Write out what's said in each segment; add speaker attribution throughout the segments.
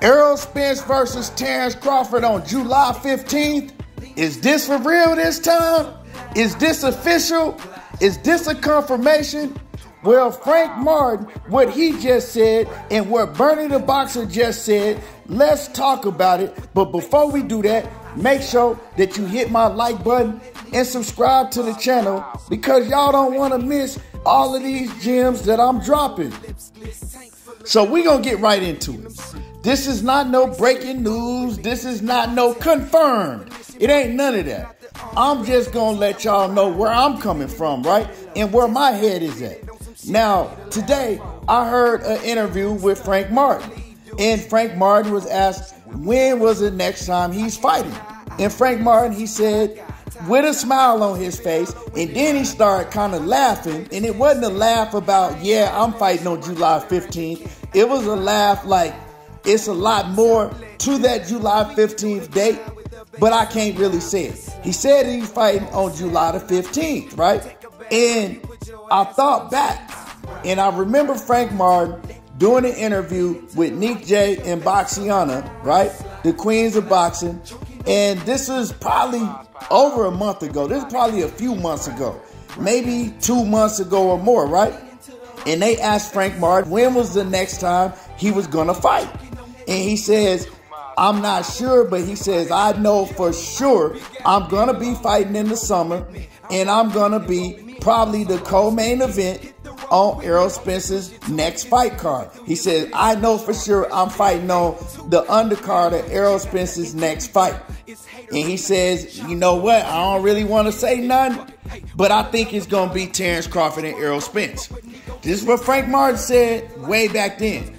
Speaker 1: Errol Spence versus Terence Crawford on July 15th. Is this for real this time? Is this official? Is this a confirmation? Well, Frank Martin, what he just said and what Bernie the Boxer just said, let's talk about it. But before we do that, make sure that you hit my like button and subscribe to the channel because y'all don't want to miss all of these gems that I'm dropping. So we're going to get right into it. This is not no breaking news. This is not no confirmed. It ain't none of that. I'm just going to let y'all know where I'm coming from, right? And where my head is at. Now, today, I heard an interview with Frank Martin. And Frank Martin was asked, when was the next time he's fighting? And Frank Martin, he said, with a smile on his face, and then he started kind of laughing. And it wasn't a laugh about, yeah, I'm fighting on July 15th. It was a laugh like, it's a lot more to that July 15th date, but I can't really say it. He said he's fighting on July the 15th, right? And I thought back, and I remember Frank Martin doing an interview with Nick J and Boxiana, right? The queens of boxing. And this is probably over a month ago. This is probably a few months ago. Maybe 2 months ago or more, right? And they asked Frank Martin when was the next time he was going to fight. And he says, I'm not sure, but he says, I know for sure I'm going to be fighting in the summer. And I'm going to be probably the co-main event on Errol Spence's next fight card. He says, I know for sure I'm fighting on the undercard of Errol Spence's next fight. And he says, you know what? I don't really want to say nothing, but I think it's going to be Terence Crawford and Errol Spence. This is what Frank Martin said way back then.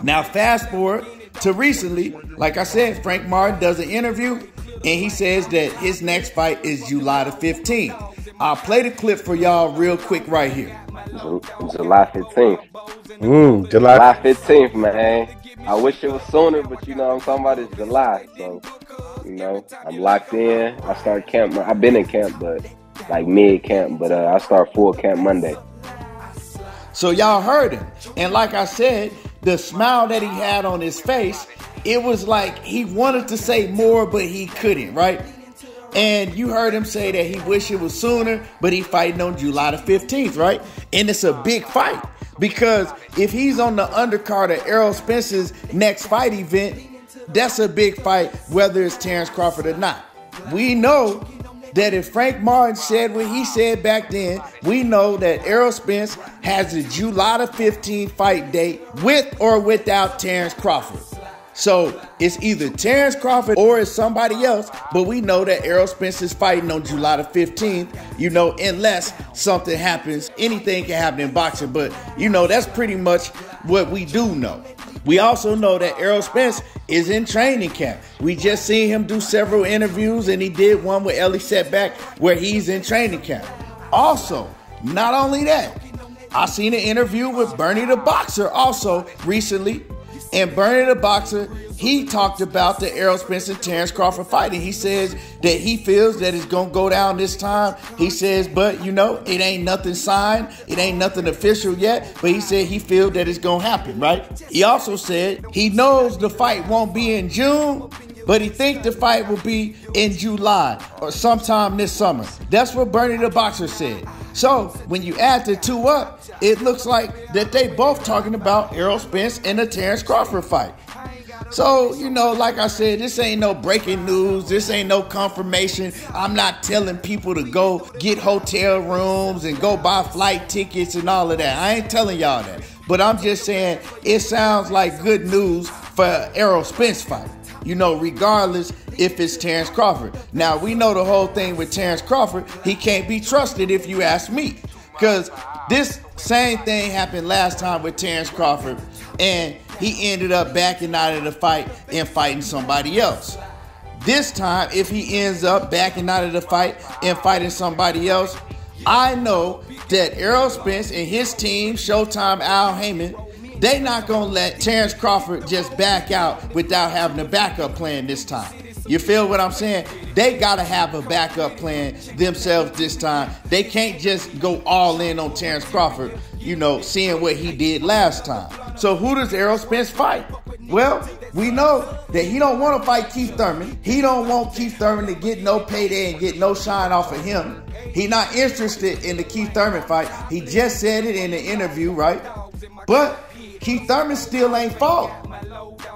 Speaker 1: Now, fast forward to recently, like I said, Frank Martin does an interview and he says that his next fight is July the 15th. I'll play the clip for y'all real quick right here.
Speaker 2: July 15th. July 15th, man. I wish it was sooner, but you know what I'm talking about? It's July. So, you know, I'm locked in. I start camp. I've been in camp, but like mid-camp, but I start full camp Monday.
Speaker 1: So y'all heard him. And like I said, the smile that he had on his face, it was like he wanted to say more, but he couldn't, right? And you heard him say that he wished it was sooner, but he fighting on July the 15th, right? And it's a big fight because if he's on the undercard of Errol Spence's next fight event, that's a big fight, whether it's Terence Crawford or not. We know that if Frank Martin said what he said back then, we know that Errol Spence has a July the 15th fight date with or without Terence Crawford. So it's either Terence Crawford or it's somebody else, but we know that Errol Spence is fighting on July the 15th, you know, unless something happens. Anything can happen in boxing, but, you know, that's pretty much what we do know. We also know that Errol Spence is in training camp. We just seen him do several interviews, and he did one with Ellie Setback where he's in training camp. Also, not only that, I seen an interview with Bernie the Boxer also recently. And Bernie the Boxer, he talked about the Errol Spence and Terence Crawford fight. And he says that he feels that it's going to go down this time. He says, but, you know, it ain't nothing signed. It ain't nothing official yet. But he said he feels that it's going to happen, right? He also said he knows the fight won't be in June, but he thinks the fight will be in July or sometime this summer. That's what Bernie the Boxer said. So when you add the two up, it looks like that they both talking about Errol Spence and the Terence Crawford fight. So, you know, like I said, this ain't no breaking news. This ain't no confirmation. I'm not telling people to go get hotel rooms and go buy flight tickets and all of that. I ain't telling y'all that. But I'm just saying it sounds like good news for Errol Spence fight. You know, regardless if it's Terence Crawford. Now, we know the whole thing with Terence Crawford. He can't be trusted if you ask me. Because this same thing happened last time with Terence Crawford. And he ended up backing out of the fight and fighting somebody else. This time, if he ends up backing out of the fight and fighting somebody else, I know that Errol Spence and his team, Showtime Al Heyman, they not going to let Terence Crawford just back out without having a backup plan this time. You feel what I'm saying? They got to have a backup plan themselves this time. They can't just go all in on Terence Crawford, you know, seeing what he did last time. So who does Errol Spence fight? Well, we know that he don't want to fight Keith Thurman. He don't want Keith Thurman to get no payday and get no shine off of him. He not interested in the Keith Thurman fight. He just said it in the interview, right? But Keith Thurman still ain't fought.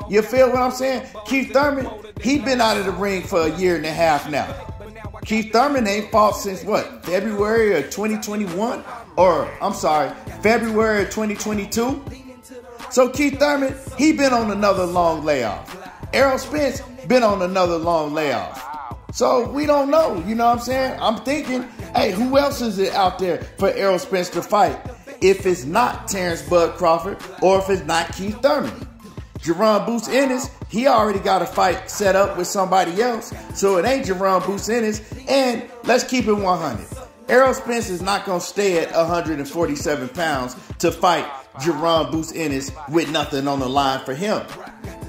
Speaker 1: You feel what I'm saying? Keith Thurman, he been out of the ring for a year and a half now. Keith Thurman ain't fought since what? February of 2021? Or, I'm sorry, February of 2022? So Keith Thurman, he been on another long layoff. Errol Spence been on another long layoff. So we don't know, you know what I'm saying? I'm thinking, hey, who else is it out there for Errol Spence to fight? If it's not Terence Bud Crawford or if it's not Keith Thurman. Jerron Boots Ennis, he already got a fight set up with somebody else. So it ain't Jerron Boots Ennis. And let's keep it 100. Errol Spence is not going to stay at 147 pounds to fight Jerron Boots Ennis with nothing on the line for him.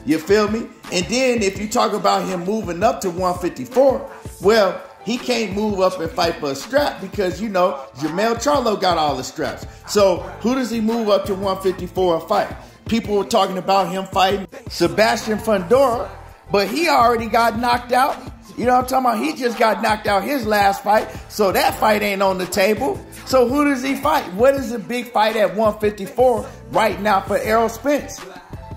Speaker 1: You feel me? And then if you talk about him moving up to 154, well, he can't move up and fight for a strap because, you know, Jermell Charlo got all the straps. So who does he move up to 154 and fight? People were talking about him fighting Sebastian Fundora, but he already got knocked out. You know what I'm talking about? He just got knocked out his last fight, so that fight ain't on the table. So who does he fight? What is the big fight at 154 right now for Errol Spence?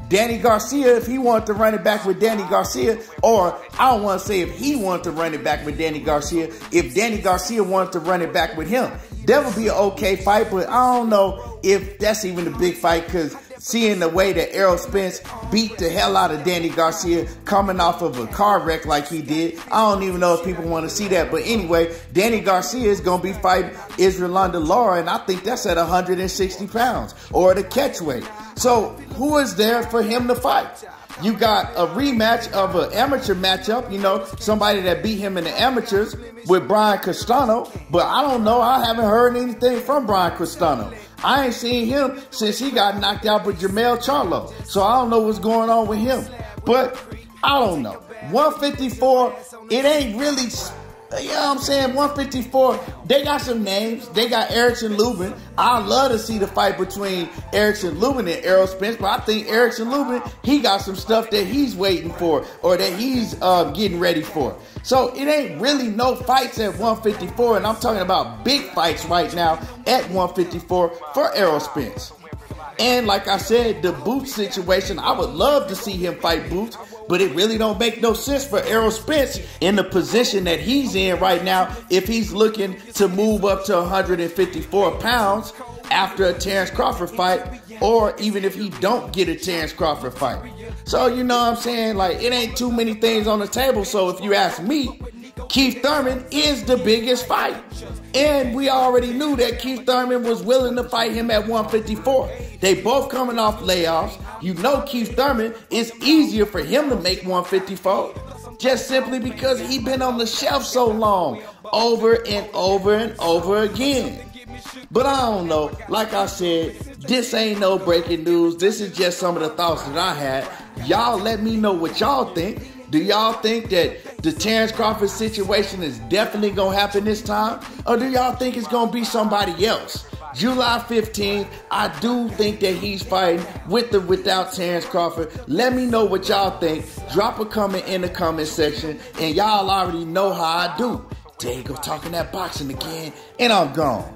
Speaker 1: Danny Garcia, if he wanted to run it back with Danny Garcia, or I don't want to say if he wanted to run it back with Danny Garcia, if Danny Garcia wanted to run it back with him, that would be an okay fight, but I don't know if that's even a big fight because seeing the way that Errol Spence beat the hell out of Danny Garcia coming off of a car wreck like he did, I don't even know if people want to see that. But anyway, Danny Garcia is going to be fighting Israel Lara, and I think that's at 160 pounds or the catch weight. So who is there for him to fight? You got a rematch of an amateur matchup, you know, somebody that beat him in the amateurs with Brian Castano. But I don't know. I haven't heard anything from Brian Castano. I ain't seen him since he got knocked out with Jermell Charlo. So I don't know what's going on with him. But I don't know. 154, it ain't really, you know what I'm saying, 154, they got some names. They got Erickson Lubin. I'd love to see the fight between Erickson Lubin and Errol Spence, but I think Erickson Lubin, he got some stuff that he's waiting for or that he's getting ready for. So it ain't really no fights at 154, and I'm talking about big fights right now at 154 for Errol Spence. And like I said, the Boots situation, I would love to see him fight Boots, but it really don't make no sense for Errol Spence in the position that he's in right now if he's looking to move up to 154 pounds after a Terence Crawford fight, or even if he don't get a Terence Crawford fight. So, you know what I'm saying? Like, it ain't too many things on the table. So if you ask me, Keith Thurman is the biggest fight. And we already knew that Keith Thurman was willing to fight him at 154. They both coming off layoffs. You know Keith Thurman, it's easier for him to make 154 just simply because he been on the shelf so long, over and over and over again. But I don't know. Like I said, this ain't no breaking news. This is just some of the thoughts that I had. Y'all let me know what y'all think. Do y'all think that the Terence Crawford situation is definitely going to happen this time? Or do y'all think it's going to be somebody else? July 15th, I do think that he's fighting with or without Terence Crawford. Let me know what y'all think. Drop a comment in the comment section. And y'all already know how I do. There you go, talking that boxing again. And I'm gone.